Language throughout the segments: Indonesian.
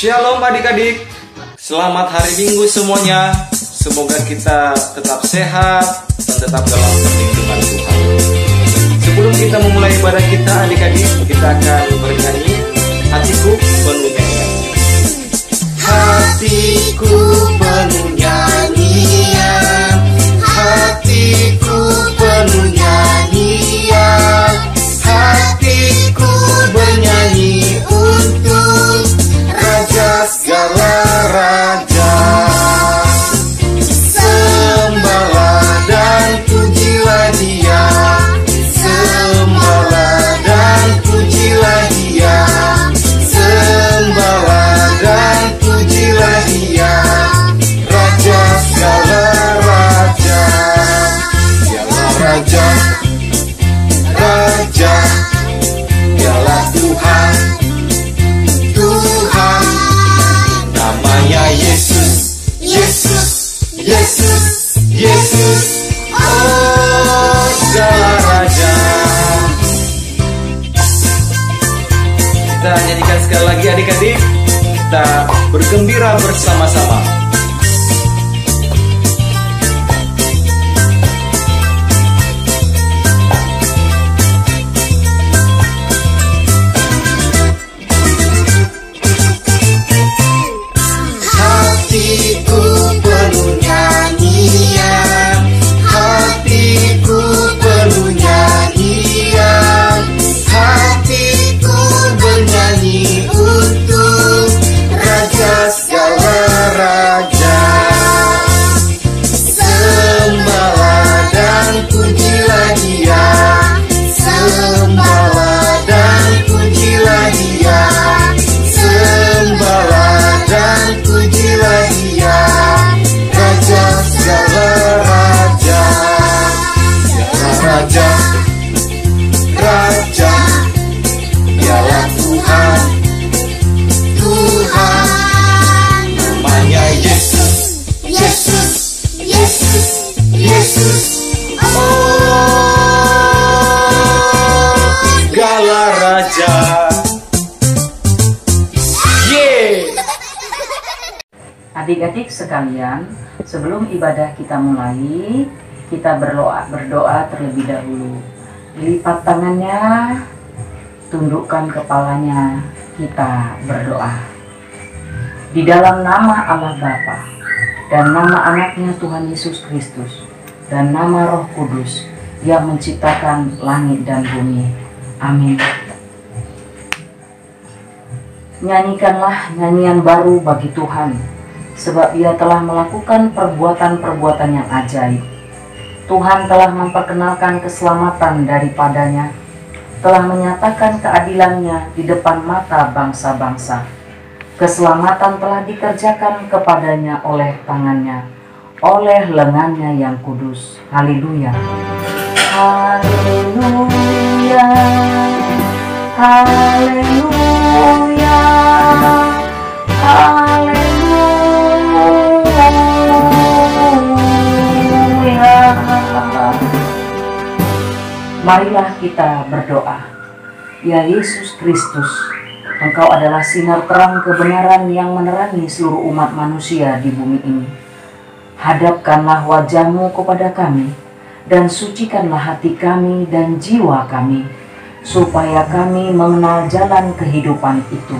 Shalom adik-adik, selamat hari Minggu semuanya. Semoga kita tetap sehat dan tetap dalam perlindungan Tuhan. Sebelum kita memulai ibadah kita, adik-adik, kita akan bernyanyi Hatiku Penuh Nyanyian. Hatiku penuh nyanyian, hatiku penuh nyanyian, hatiku bernyanyi untuk Raja segala raja. Sembahlah dan pujilah Dia, sembahlah dan pujilah Dia, sembahlah dan pujilah Dia, Raja segala raja. Dialah Raja, Raja, Dialah Tuhan, Tuhan. Namanya Yesus, Yesus, Yesus, Yesus. Oh, segala raja. Kita nyanyikan sekali lagi adik-adik. Kita bergembira bersama-sama. Hatiku penuh nyanyian, hatiku penuh nyanyian, hatiku bernyanyi untuk Raja segala raja. Sembahlah dan pujilah Dia, sembahlah dan pujilah Dia, sembahlah dan pujilah Dia, Raja segala raja. Dialah Raja, Raja, Dialah Tuhan, Tuhan. Namanya Yesus, Yesus, Yesus, Yesus. Oh, segala raja. Adik-adik sekalian, sebelum ibadah kita mulai, kita berdoa terlebih dahulu. Lipat tangannya, tundukkan kepalanya, kita berdoa. Di dalam nama Allah Bapa dan nama anaknya Tuhan Yesus Kristus dan nama Roh Kudus yang menciptakan langit dan bumi. Amin. Nyanyikanlah nyanyian baru bagi Tuhan, sebab Ia telah melakukan perbuatan-perbuatan yang ajaib. Tuhan telah memperkenalkan keselamatan daripadanya, telah menyatakan keadilannya di depan mata bangsa-bangsa. Keselamatan telah dikerjakan kepadanya oleh tangannya, oleh lengannya yang kudus. Haleluya. Haleluya. Haleluya. Haleluya. Marilah kita berdoa. Ya Yesus Kristus, Engkau adalah sinar terang kebenaran yang menerangi seluruh umat manusia di bumi ini. Hadapkanlah wajah-Mu kepada kami, dan sucikanlah hati kami dan jiwa kami, supaya kami mengenal jalan kehidupan itu.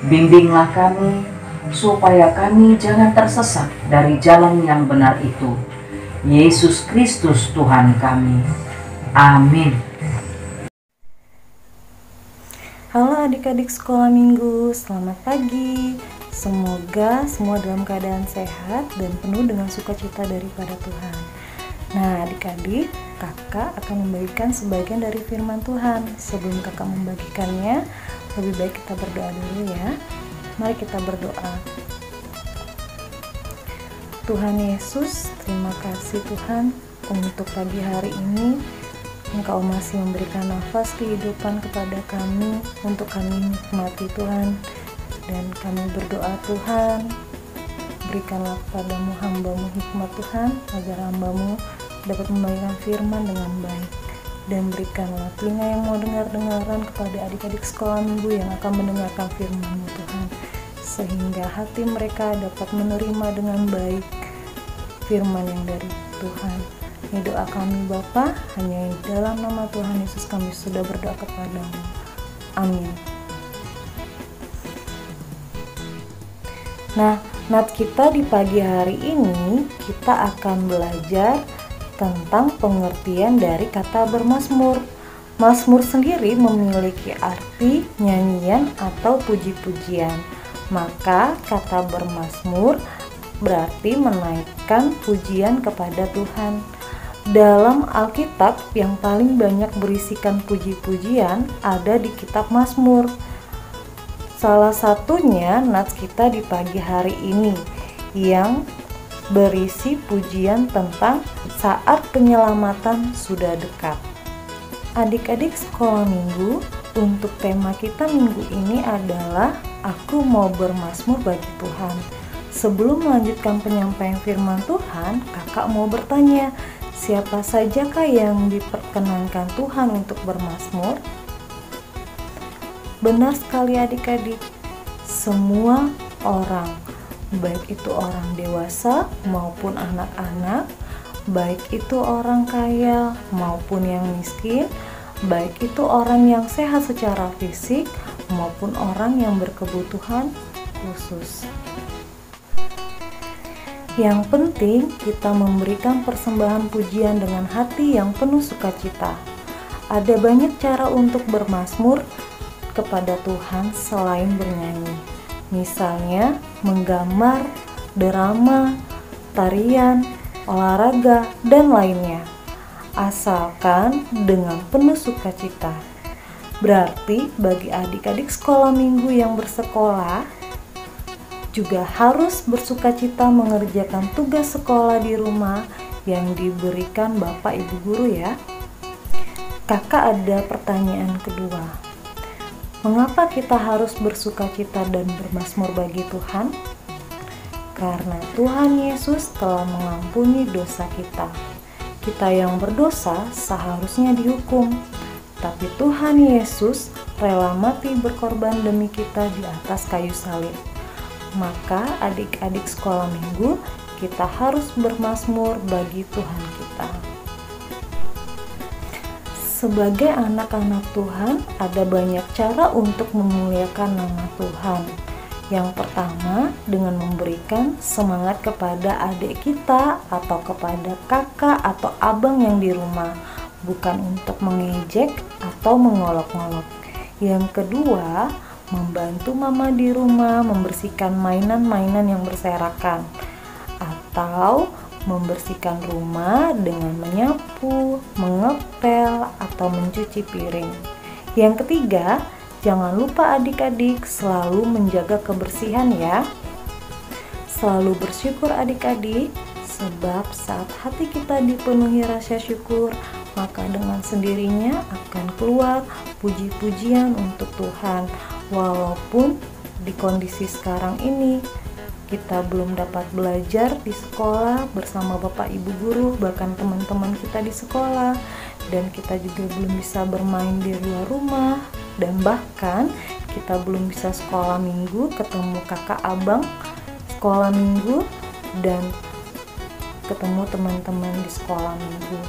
Bimbinglah kami, supaya kami jangan tersesat dari jalan yang benar itu. Yesus Kristus Tuhan kami. Amin. Halo adik-adik sekolah minggu, selamat pagi. Semoga semua dalam keadaan sehat dan penuh dengan sukacita daripada Tuhan. Nah adik-adik, kakak akan membagikan sebagian dari firman Tuhan. Sebelum kakak membagikannya, lebih baik kita berdoa dulu ya. Mari kita berdoa. Tuhan Yesus, terima kasih Tuhan untuk pagi hari ini. Engkau masih memberikan nafas kehidupan kepada kami untuk kami nikmati Tuhan. Dan kami berdoa Tuhan, berikanlah kepadamu hamba-Mu hikmat Tuhan, agar hamba-Mu dapat membagikan firman dengan baik. Dan berikanlah telinga yang mau dengar-dengaran kepada adik-adik sekolah minggu yang akan mendengarkan firman-Mu Tuhan. sehingga hati mereka dapat menerima dengan baik firman yang dari Tuhan. Ini doa kami Bapa, hanya dalam nama Tuhan Yesus kami sudah berdoa kepadamu. Amin. Nah, nat kita di pagi hari ini kita akan belajar tentang pengertian dari kata bermazmur. Mazmur sendiri memiliki arti nyanyian atau puji-pujian. Maka kata bermazmur berarti menaikkan pujian kepada Tuhan. Dalam Alkitab yang paling banyak berisikan puji-pujian ada di kitab Mazmur. Salah satunya nats kita di pagi hari ini yang berisi pujian tentang saat penyelamatan sudah dekat. Adik-adik sekolah minggu, untuk tema kita minggu ini adalah Aku mau bermazmur bagi Tuhan. Sebelum melanjutkan penyampaian firman Tuhan, kakak mau bertanya, siapa sajakah yang diperkenankan Tuhan untuk bermazmur? Benar sekali adik-adik, semua orang, baik itu orang dewasa maupun anak-anak, baik itu orang kaya maupun yang miskin, baik itu orang yang sehat secara fisik maupun orang yang berkebutuhan khusus. Yang penting kita memberikan persembahan pujian dengan hati yang penuh sukacita. Ada banyak cara untuk bermazmur kepada Tuhan selain bernyanyi. Misalnya menggambar, drama, tarian, olahraga, dan lainnya. Asalkan dengan penuh sukacita. Berarti bagi adik-adik sekolah minggu yang bersekolah juga harus bersukacita mengerjakan tugas sekolah di rumah yang diberikan Bapak Ibu guru ya. Kakak ada pertanyaan kedua. Mengapa kita harus bersukacita dan bermazmur bagi Tuhan? Karena Tuhan Yesus telah mengampuni dosa kita. Kita yang berdosa seharusnya dihukum, tapi Tuhan Yesus rela mati berkorban demi kita di atas kayu salib. Maka adik-adik sekolah minggu, kita harus bermazmur bagi Tuhan kita. Sebagai anak-anak Tuhan, ada banyak cara untuk memuliakan nama Tuhan. Yang pertama, dengan memberikan semangat kepada adik kita atau kepada kakak atau abang yang di rumah, bukan untuk mengejek atau mengolok-ngolok. Yang kedua, membantu mama di rumah membersihkan mainan-mainan yang berserakan atau membersihkan rumah dengan menyapu, mengepel, atau mencuci piring. Yang ketiga, jangan lupa adik-adik selalu menjaga kebersihan ya. Selalu bersyukur adik-adik, sebab saat hati kita dipenuhi rasa syukur, maka dengan sendirinya akan keluar puji-pujian untuk Tuhan. Walaupun di kondisi sekarang ini kita belum dapat belajar di sekolah bersama Bapak Ibu guru, bahkan teman-teman kita di sekolah, dan kita juga belum bisa bermain di luar rumah, dan bahkan kita belum bisa sekolah minggu, ketemu kakak abang sekolah minggu, dan ketemu teman-teman di sekolah minggu.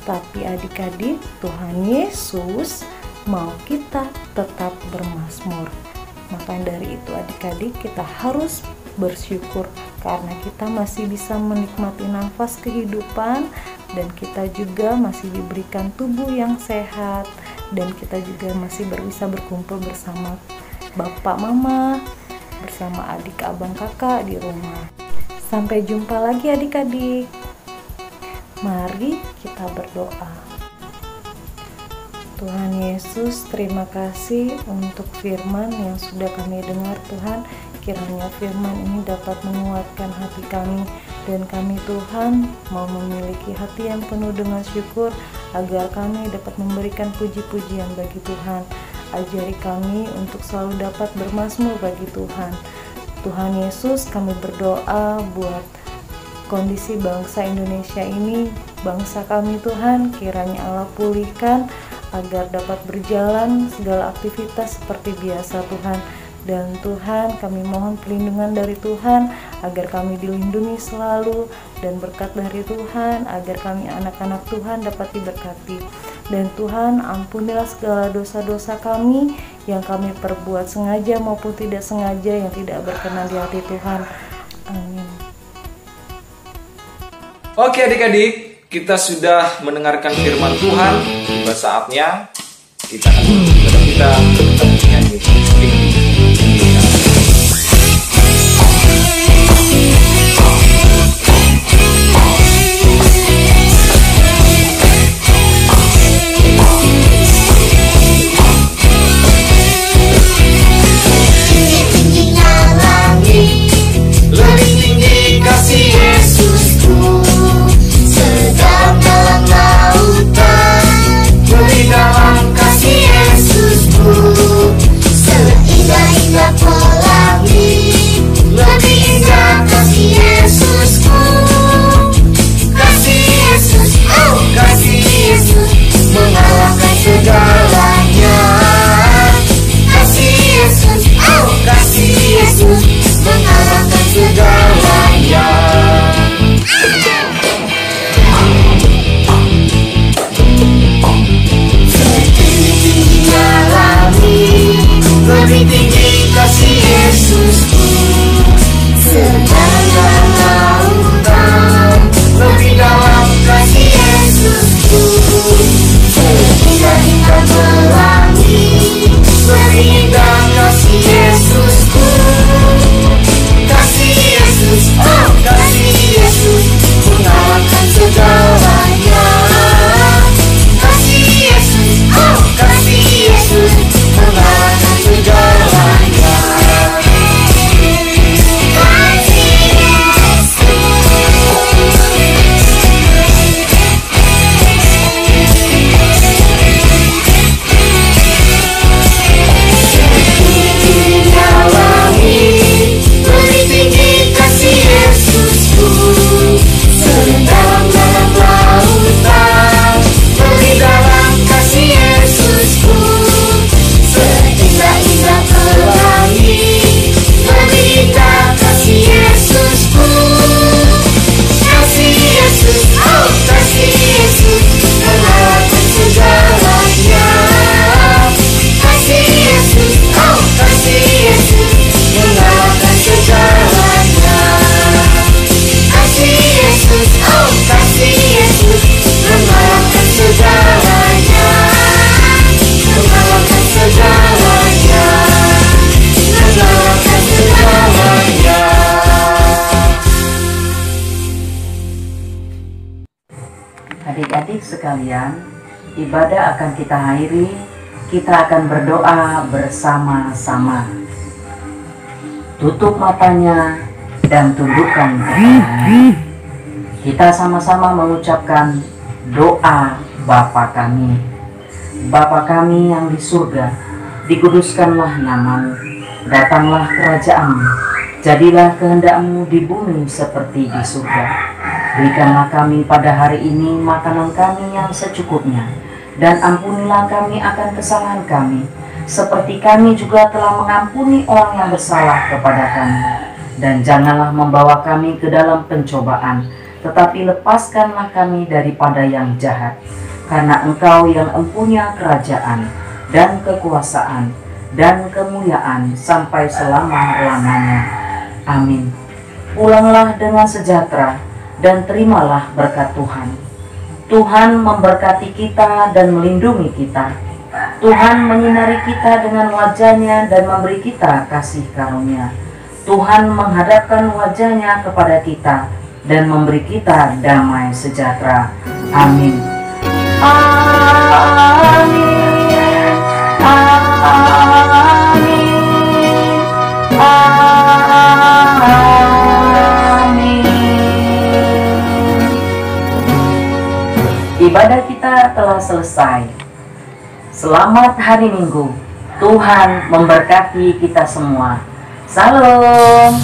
Tapi adik-adik, Tuhan Yesus mau kita tetap bermazmur. Maka dari itu adik-adik, kita harus bersyukur karena kita masih bisa menikmati nafas kehidupan, dan kita juga masih diberikan tubuh yang sehat, dan kita juga masih bisa berkumpul bersama bapak mama, bersama adik abang kakak di rumah. Sampai jumpa lagi adik-adik. Mari kita berdoa. Tuhan Yesus, terima kasih untuk firman yang sudah kami dengar Tuhan. Kiranya firman ini dapat menguatkan hati kami, dan kami Tuhan mau memiliki hati yang penuh dengan syukur agar kami dapat memberikan puji-pujian bagi Tuhan. Ajari kami untuk selalu dapat bermazmur bagi Tuhan. Tuhan Yesus, kami berdoa buat kondisi bangsa Indonesia ini, bangsa kami Tuhan, kiranya Allah pulihkan agar dapat berjalan segala aktivitas seperti biasa Tuhan. Dan Tuhan, kami mohon perlindungan dari Tuhan agar kami dilindungi selalu, dan berkat dari Tuhan agar kami anak-anak Tuhan dapat diberkati. Dan Tuhan, ampunilah segala dosa-dosa kami yang kami perbuat sengaja maupun tidak sengaja yang tidak berkenan di hati Tuhan. Amin. Oke adik-adik, kita sudah mendengarkan firman Tuhan. Tiba saatnya kita akan menuju kita menyanyi tinggi. Lebih tinggi kasih Yesusku, sedang dalam lautan. Lebih dalam kasih Yesusku, seindah-indah pelangi. Lebih indah kasih Yesusku, kasih Yesus, oh kasih Yesus, mengalahkan segalanya. Kasih Yesus, oh kasih Yesus, mengalahkan segalanya. Setinggi-tingginya langit, lebih tinggi kasih Yesusku, sedalam lautan. Lebih dalam kasih Yesusku, seindah-indah pelangi. Lebih indah kasih Yesusku, kasih Yesus, oh kasih Yesus, mengalahkan segalanya. Kasih Yesus, oh kasih Yesus, mengalahkan segalanya. Kasih lebih tinggi kasih Yesusku, sedalam lautan. Lebih dalam kasih Yesusku, seindah-indah pelangi. Lebih indah kasih Yesusku, kasih Yesus, oh kasih Yesus, mengalahkan segalanya. Kasih Yesus, oh kasih Yesus, mengalahkan segalanya. Kasih Yesus, oh kasih Yesus, mengalahkan segalanya. Mengalahkan segalanya, mengalahkan segalanya. Adik-adik sekalian, ibadah akan kita akhiri. Kita akan berdoa bersama-sama. Tutup matanya dan tundukkan kepalanya. Kita sama-sama mengucapkan doa Bapa kami. Bapa kami yang di surga, dikuduskanlah namamu. Datanglah kerajaanmu. Jadilah kehendak-Mu di bumi seperti di surga. Berikanlah kami pada hari ini makanan kami yang secukupnya, dan ampunilah kami akan kesalahan kami, seperti kami juga telah mengampuni orang yang bersalah kepada kami. Dan janganlah membawa kami ke dalam pencobaan, tetapi lepaskanlah kami daripada yang jahat. Karena Engkau yang empunya kerajaan, dan kekuasaan, dan kemuliaan sampai selama-lamanya. Amin. Pulanglah dengan sejahtera, dan terimalah berkat Tuhan. Tuhan memberkati kita dan melindungi kita. Tuhan menyinari kita dengan wajah-Nya dan memberi kita kasih karunia. Tuhan menghadapkan wajah-Nya kepada kita dan memberi kita damai sejahtera. Amin. Amin. Amin. Ibadah kita telah selesai. Selamat hari Minggu. Tuhan memberkati kita semua. Salam.